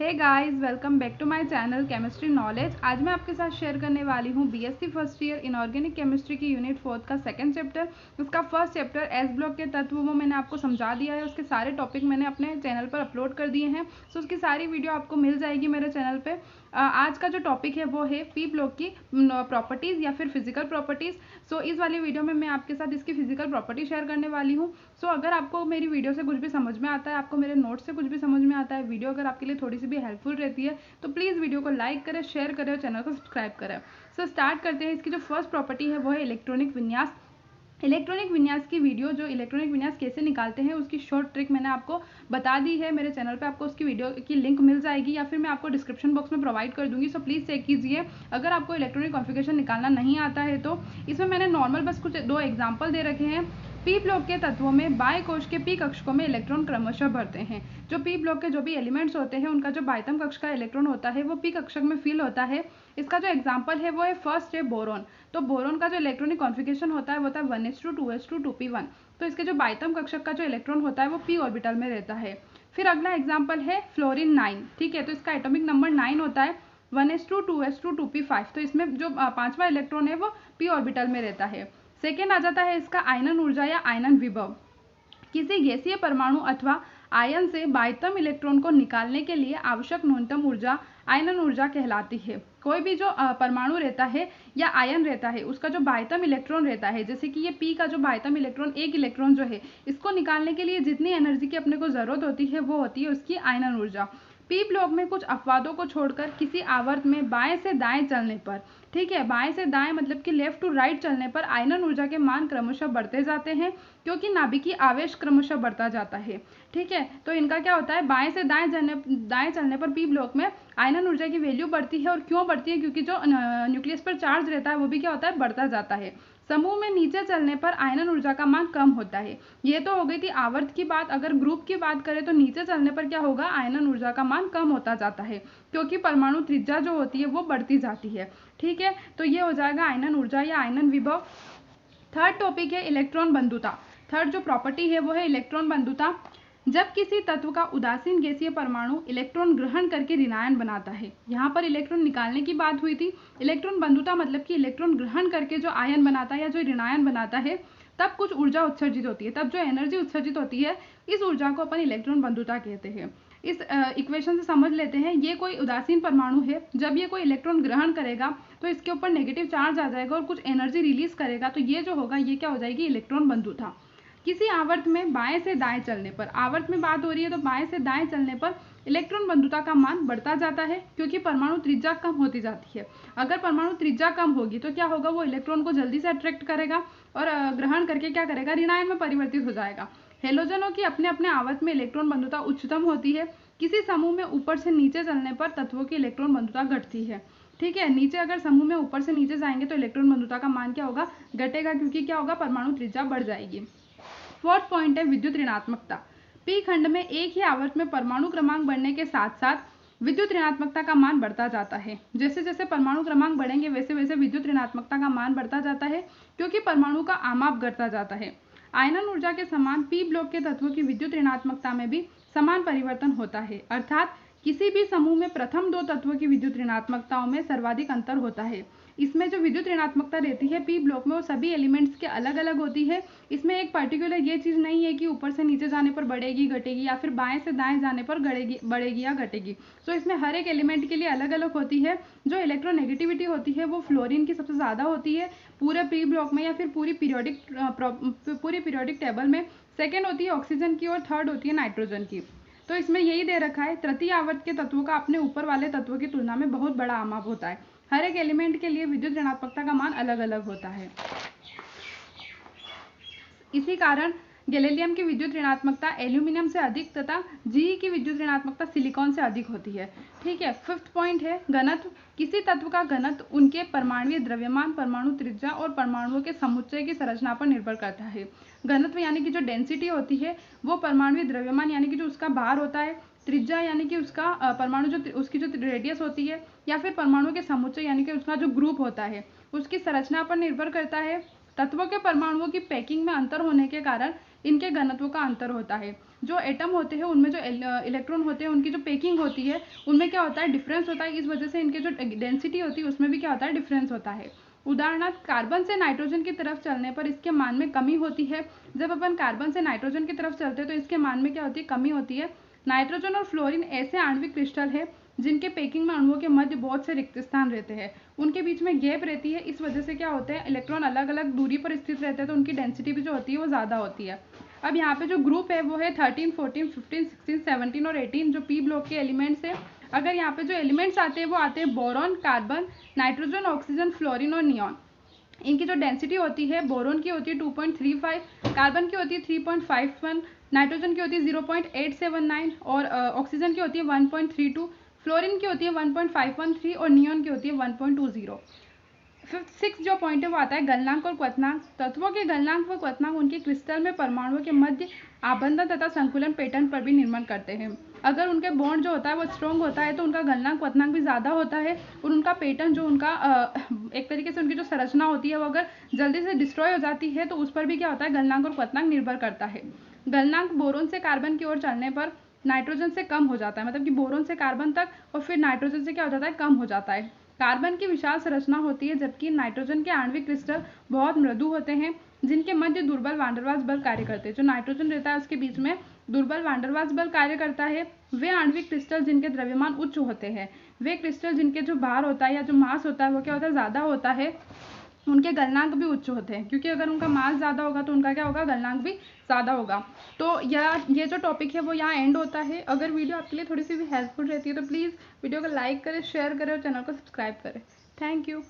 Hey guys, welcome back to my channel chemistry knowledge. आज मैं आपके साथ शेयर करने वाली हूँ BSc first year inorganic chemistry की यूनिट 4 का सेकंड चैप्टर। उसका फर्स्ट चैप्टर एस ब्लॉक के तत्व वो मैंने आपको समझा दिया है। उसके सारे टॉपिक मैंने अपने चैनल पर अपलोड कर दिए हैं, सो उसकी सारी वीडियो आपको मिल जाएगी मेरे चैनल पर। आज का जो टॉपिक है वो है पी ब्लॉक की प्रॉपर्टीज़ या फिर फिजिकल प्रॉपर्टीज़। सो इस वाली वीडियो में मैं आपके साथ इसकी फिजिकल प्रॉपर्टी शेयर करने वाली हूँ। सो अगर आपको मेरी वीडियो से कुछ भी समझ में आता है, आपको मेरे नोट्स से कुछ भी समझ में आता है, वीडियो अगर आपके लिए थोड़ी सी भी हेल्पफुल रहती है तो प्लीज़ वीडियो को लाइक करें, शेयर करें और चैनल को सब्सक्राइब करें। सो स्टार्ट करते हैं। इसकी जो फर्स्ट प्रॉपर्टी है वो है इलेक्ट्रॉनिक विन्यास। इलेक्ट्रॉनिक विन्यास की वीडियो, जो इलेक्ट्रॉनिक विन्यास कैसे निकालते हैं उसकी शॉर्ट ट्रिक मैंने आपको बता दी है मेरे चैनल पे। आपको उसकी वीडियो की लिंक मिल जाएगी या फिर मैं आपको डिस्क्रिप्शन बॉक्स में प्रोवाइड कर दूंगी। सो प्लीज़ चेक कीजिए। अगर आपको इलेक्ट्रॉनिक कॉन्फ़िगरेशन निकालना नहीं आता है तो इसमें मैंने नॉर्मल बस कुछ दो एग्जाम्पल दे रखे हैं। पी ब्लॉक के तत्वों में बाह्य कोश के पी कक्षकों में इलेक्ट्रॉन क्रमशः भरते हैं। जो पी ब्लॉक के जो भी एलिमेंट्स होते हैं उनका जो बाह्यतम कक्ष का इलेक्ट्रॉन होता है वो पी कक्षक में फिल होता है। इसका जो एग्जाम्पल है वो है फर्स्ट है बोरोन। तो बोरोन का जो इलेक्ट्रॉनिक कॉन्फ़िगरेशन होता है वो होता है 1s2 2s2 2p1। तो इसके जो बाह्यतम कक्षक का जो इलेक्ट्रॉन होता है वो पी ऑर्बिटल में रहता है। फिर अगला एग्जाम्पल है फ्लोरीन 9। ठीक है, तो इसका एटॉमिक नंबर 9 होता है, 1s2 2s2 2p5। तो इसमें जो पांचवा इलेक्ट्रॉन है वो पी ऑर्बिटल में रहता है। सेकेंड आ जाता है इसका आयनन ऊर्जा या आयनन विभव। किसी गैसीय परमाणु अथवा आयन से बाह्यतम इलेक्ट्रॉन को निकालने के लिए आवश्यक न्यूनतम ऊर्जा आयनन ऊर्जा कहलाती है। कोई भी जो परमाणु रहता है या आयन रहता है उसका जो बाह्यतम इलेक्ट्रॉन रहता है, जैसे कि ये पी का जो बाह्यतम इलेक्ट्रॉन, एक इलेक्ट्रॉन जो है, इसको निकालने के लिए जितनी एनर्जी की अपने को जरूरत होती है वो होती है उसकी आयनन ऊर्जा। पी ब्लॉक में कुछ अपवादों को छोड़कर किसी आवर्त में बाएं से दाएं चलने पर, ठीक है, बाएं से दाएं मतलब कि लेफ्ट टू राइट चलने पर आयनन ऊर्जा के मान क्रमशः बढ़ते जाते हैं, क्योंकि नाभिकीय आवेश क्रमशः बढ़ता जाता है। ठीक है, तो इनका क्या होता है, बाएं से दाएं चलने पर पी ब्लॉक में आयनन ऊर्जा की वैल्यू बढ़ती है। और क्यों बढ़ती है? क्योंकि जो न्यूक्लियस पर चार्ज रहता है वो भी क्या होता है, बढ़ता जाता है। समूह में नीचे चलने पर आयनन ऊर्जा का मान कम होता है। ये तो हो गई थी आवर्त की बात। अगर ग्रुप की बात करें तो नीचे चलने पर क्या होगा, आयनन ऊर्जा का मान कम होता जाता है, क्योंकि परमाणु त्रिज्या जो होती है वो बढ़ती जाती है। ठीक है, तो ये हो जाएगा आयनन ऊर्जा या आयनन विभव। थर्ड टॉपिक है इलेक्ट्रॉन बंधुता। थर्ड जो प्रॉपर्टी है वो है इलेक्ट्रॉन बंधुता। जब किसी तत्व का उदासीन गैसीय परमाणु इलेक्ट्रॉन ग्रहण करके ऋणायन बनाता है, यहाँ पर इलेक्ट्रॉन निकालने की बात हुई थी। इलेक्ट्रॉन बंधुता मतलब कि इलेक्ट्रॉन ग्रहण करके जो आयन बनाता है या जो ऋणायन बनाता है तब कुछ ऊर्जा उत्सर्जित होती है, तब जो एनर्जी उत्सर्जित होती है इस ऊर्जा को अपन इलेक्ट्रॉन बंधुता कहते हैं। इस इक्वेशन से समझ लेते हैं, ये कोई उदासीन परमाणु है, जब ये कोई इलेक्ट्रॉन ग्रहण करेगा तो इसके ऊपर नेगेटिव चार्ज आ जाएगा और कुछ एनर्जी रिलीज करेगा, तो ये जो होगा ये क्या हो जाएगी, इलेक्ट्रॉन बंधुता। किसी आवर्त में बाएं से दाएं चलने पर, आवर्त में बात हो रही है तो बाएं से दाएं चलने पर इलेक्ट्रॉन बंधुता का मान बढ़ता जाता है, क्योंकि परमाणु त्रिज्या कम होती जाती है। अगर परमाणु त्रिज्या कम होगी तो क्या होगा, वो इलेक्ट्रॉन को जल्दी से अट्रैक्ट करेगा और ग्रहण करके क्या करेगा, ऋणायन में परिवर्तित हो जाएगा। हेलोजनों की अपने अपने आवर्त में इलेक्ट्रॉन बंधुता उच्चतम होती है। किसी समूह में ऊपर से नीचे चलने पर तत्वों की इलेक्ट्रॉन बंधुता घटती है। ठीक है, नीचे अगर समूह में ऊपर से नीचे जाएंगे तो इलेक्ट्रॉन बंधुता का मान क्या होगा, घटेगा, क्योंकि क्या होगा, परमाणु त्रिज्या बढ़ जाएगी। फोर्थ पॉइंट है विद्युत ऋणात्मकता। पी खंड में एक ही आवर्त में परमाणु क्रमांक बढ़ने के साथ साथ विद्युत ऋणात्मकता का मान बढ़ता जाता है। जैसे जैसे परमाणु क्रमांक बढ़ेंगे वैसे वैसे विद्युत ऋणात्मकता का मान बढ़ता जाता है, क्योंकि परमाणु का आमाप घटता जाता है। आयनन ऊर्जा के समान पी ब्लॉक के तत्वों की विद्युत ऋणात्मकता में भी समान परिवर्तन होता है, अर्थात किसी भी समूह में प्रथम दो तत्वों की विद्युत ऋणात्मकताओं में सर्वाधिक अंतर होता है। इसमें जो विद्युत ऋणात्मकता रहती है पी ब्लॉक में वो सभी एलिमेंट्स के अलग अलग होती है। इसमें एक पर्टिकुलर ये चीज़ नहीं है कि ऊपर से नीचे जाने पर बढ़ेगी घटेगी या फिर बाएं से दाएं जाने पर बढ़ेगी या घटेगी। सो इसमें हर एक एलिमेंट के लिए अलग अलग होती है। जो इलेक्ट्रोनेगेटिविटी होती है वो फ्लोरीन की सबसे ज़्यादा होती है पूरे पी ब्लॉक में या फिर पूरी पीरियोडिक टेबल में। सेकेंड होती है ऑक्सीजन की और थर्ड होती है नाइट्रोजन की। तो इसमें यही दे रखा है, तृतीय आवर्त के तत्वों का अपने ऊपर वाले तत्वों की तुलना में बहुत बड़ा आमाप होता है। हर एक एलिमेंट के लिए विद्युत ऋणात्मकता का मान अलग अलग होता है। इसी कारण गैलियम की विद्युत ऋणात्मकता एल्यूमिनियम से अधिक तथा जी की विद्युत ऋणात्मकता सिलिकॉन से अधिक होती है। ठीक है, फिफ्थ पॉइंट है घनत्व। किसी तत्व का घनत्व उनके परमाणुीय द्रव्यमान, परमाणु त्रिज्या और परमाणुओं के समुच्चय की संरचना पर निर्भर करता है। घनत्व यानी कि जो डेंसिटी होती है वो परमाणुीय द्रव्यमान यानी कि जो उसका भार होता है, त्रिज्या यानी कि उसका परमाणु जो उसकी जो रेडियस होती है, या फिर परमाणुओं के समुच्चय यानी कि उसका जो ग्रुप होता है उसकी संरचना पर निर्भर करता है। तत्वों के परमाणुओं की पैकिंग में अंतर होने के कारण इनके घनत्व का अंतर होता है। जो एटम होते हैं उनमें जो इलेक्ट्रॉन होते हैं उनकी जो पैकिंग होती है उनमें क्या होता है, डिफरेंस होता है। इस वजह से इनके जो डेंसिटी होती है उसमें भी क्या होता है, डिफरेंस होता है। उदाहरणार्थ कार्बन से नाइट्रोजन की तरफ चलने पर इसके मान में कमी होती है। जब अपन कार्बन से नाइट्रोजन की तरफ चलते हैं तो इसके मान में क्या होती है, कमी होती है। नाइट्रोजन और फ्लोरीन ऐसे आणविक क्रिस्टल है जिनके पैकिंग में अणुओं के मध्य बहुत से रिक्त स्थान रहते हैं, उनके बीच में गैप रहती है। इस वजह से क्या होता है, इलेक्ट्रॉन अलग अलग दूरी पर स्थित रहते हैं तो उनकी डेंसिटी भी जो होती है वो ज़्यादा होती है। अब यहाँ पे जो ग्रुप है वो है 13, 14, 15, 16, 17 और 18 जो पी ब्लॉक के एलिमेंट्स है। अगर यहाँ पे जो एलिमेंट्स आते हैं वो आते हैं boron, carbon, nitrogen, oxygen, fluorine और नियॉन। इनकी जो डेंसिटी होती है, बोरोन की होती है 2.35, कार्बन की होती है 3.51, नाइट्रोजन की होती है 0.879 और ऑक्सीजन की होती है 1.32, फ्लोरीन की होती है 1.513 और नियॉन की होती है 1.20। सिक्स जो पॉइंट है वो आता है गलनांक और क्वथनांक। तत्वों के गलनांक व क्वथनांक उनके क्रिस्टल में परमाणुओं के मध्य आबंधन तथा संकुलन पैटर्न पर भी निर्भर करते हैं। अगर उनके बॉन्ड जो होता है वो स्ट्रॉन्ग होता है तो उनका गलनांक क्वथनांक भी ज़्यादा होता है और उनका पैटर्न जो उनका एक तरीके से उनकी जो संरचना होती है वो अगर जल्दी से डिस्ट्रॉय हो जाती है तो उस पर भी क्या होता है, गलनांक और क्वथनांक निर्भर करता है। गलनांक बोरोन से कार्बन की ओर चलने पर नाइट्रोजन से कम हो जाता है, मतलब कि बोरोन से कार्बन तक और फिर नाइट्रोजन से क्या हो जाता है, कम हो जाता है। कार्बन की विशाल संरचना होती है जबकि नाइट्रोजन के आणविक क्रिस्टल बहुत मृदु होते हैं जिनके मध्य दुर्बल वांडरवाल्स बल कार्य करते हैं। जो नाइट्रोजन रहता है उसके बीच में दुर्बल वांडरवाल्स बल कार्य करता है। वे आणविक क्रिस्टल जिनके द्रव्यमान उच्च होते हैं, वे क्रिस्टल जिनके जो भार होता है या जो मास होता है वो क्या होता है, ज़्यादा होता है, उनके गलनांक भी उच्च होते हैं, क्योंकि अगर उनका मास ज़्यादा होगा तो उनका क्या होगा, गलनांक भी ज़्यादा होगा। तो ये जो टॉपिक है वो यहाँ एंड होता है। अगर वीडियो आपके लिए थोड़ी सी भी हेल्पफुल रहती है तो प्लीज़ वीडियो को लाइक करें, शेयर करें और चैनल को सब्सक्राइब करें। Thank you.